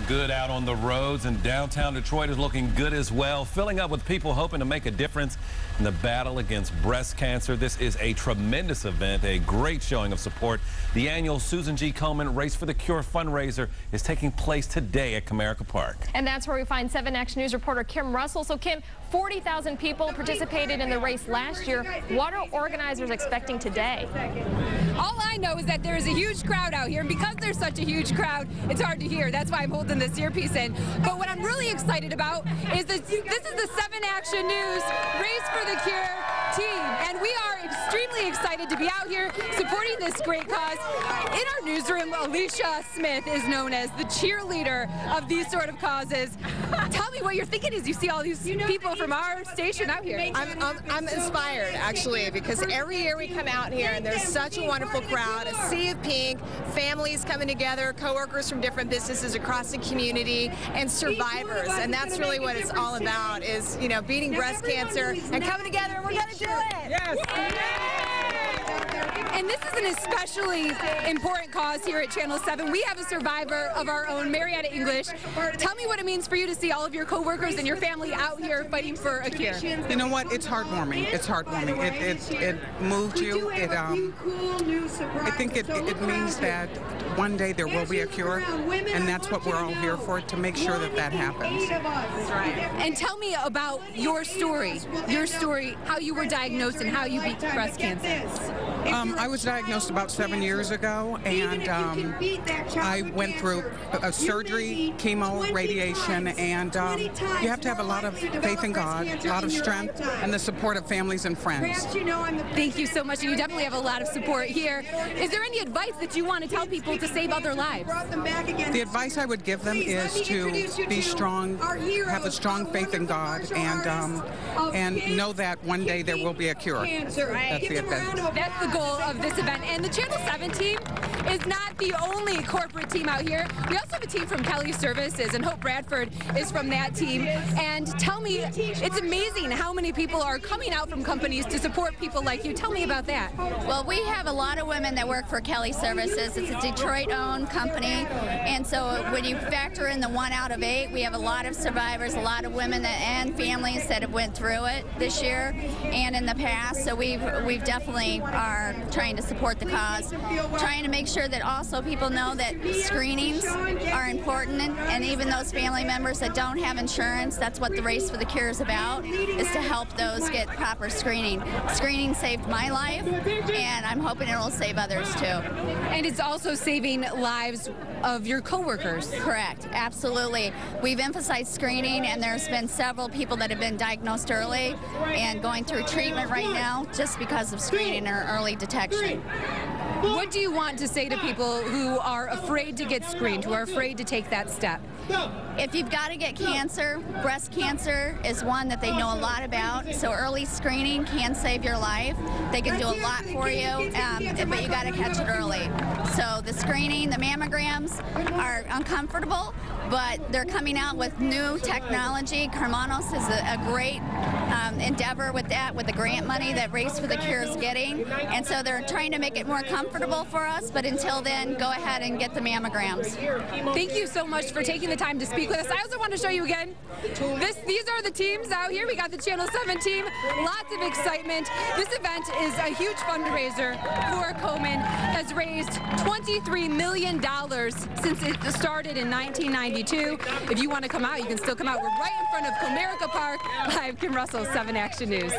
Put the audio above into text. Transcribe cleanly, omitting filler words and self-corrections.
good out on the roads, and downtown Detroit is looking good as well, filling up with people hoping to make a difference in the battle against breast cancer. This is a tremendous event, a great showing of support. The annual Susan G. Komen Race for the Cure fundraiser is taking place today at Comerica Park. And that's where we find 7 Action News reporter Kim Russell. So Kim, 40,000 people participated in the race last year. What are organizers expecting today? All I know is that there is a huge crowd out here, and because there's such a huge crowd, it's hard to hear. That's why I'm holding this earpiece in. But what I'm really excited about is that this is the 7 Action News Race for the Cure team, and we are extremely excited to be out here supporting this great cause. In our newsroom, Alicia Smith is known as the cheerleader of these sort of causes. Tell me what you're thinking as you see all these people from our station out here. I'm inspired, actually, because every year we come out here and there's such a wonderful crowd, a sea of pink, families coming together, coworkers from different businesses across the community, and survivors. And that's really what it's all about, is, you know, beating breast cancer and coming together, and we're going to do it. Yes. And this is an especially important cause here at Channel 7. We have a survivor of our own, Marietta English. Tell me what it means for you to see all of your coworkers and your family out here fighting for a cure. You know what? It's heartwarming. It's heartwarming. It moved you. I think it means that one day there will be a cure, and that's what we're all here for, to make sure that that happens. And tell me about your story, how you were diagnosed and how you beat breast cancer. I was diagnosed about 7 years ago, and I went through a surgery, chemo, radiation, and you have to have a lot of faith in God, a lot of strength, and the support of families and friends. Thank you so much, and you definitely have a lot of support here. Is there any advice that you want to tell people to save other lives? The advice I would give them is to be strong, have a strong faith in God, and know that one day there will be a cure. That's the advice. That's the goal of this event. And the Channel 7 team is not the only corporate team out here. We also have a team from Kelly Services, and Hope Bradford is from that team. And tell me, it's amazing how many people are coming out from companies to support people like you. Tell me about that. Well, we have a lot of women that work for Kelly Services. It's a Detroit-owned company, and so when you factor in the 1 out of 8, we have a lot of survivors, a lot of women and families that have went through it this year and in the past. So we definitely are trying to support the cause, trying to make sure that also people know that screenings are important, and even those family members that don't have insurance, that's what the Race for the Cure is about, is to help those get proper screening. Screening saved my life, and I'm hoping it will save others too. And it's also saving lives of your coworkers. Correct, absolutely. We've emphasized screening, and there's been several people that have been diagnosed early and going through treatment right now just because of screening or early detection. What do you want to say to people who are afraid to get screened, who are afraid to take that step? If you've got to get cancer, breast cancer is one that they know a lot about, so early screening can save your life. They can do a lot for you, but you got to catch it early. So the screening, the mammograms are uncomfortable, but they're coming out with new technology. Hermanos is a great endeavor with that, with the grant money that Race for the Cure is getting, and so they're trying to make it more comfortable for us, but until then, go ahead and get the mammograms. Thank you so much for taking the time to speak with us. I also want to show you again, these are the teams out here. We got the Channel 7 team, lots of excitement. This event is a huge fundraiser for Komen, has raised $23 million since it started in 1992. If you want to come out, you can still come out. We're right in front of Comerica Park. Live, Kim Russell, 7 Action News.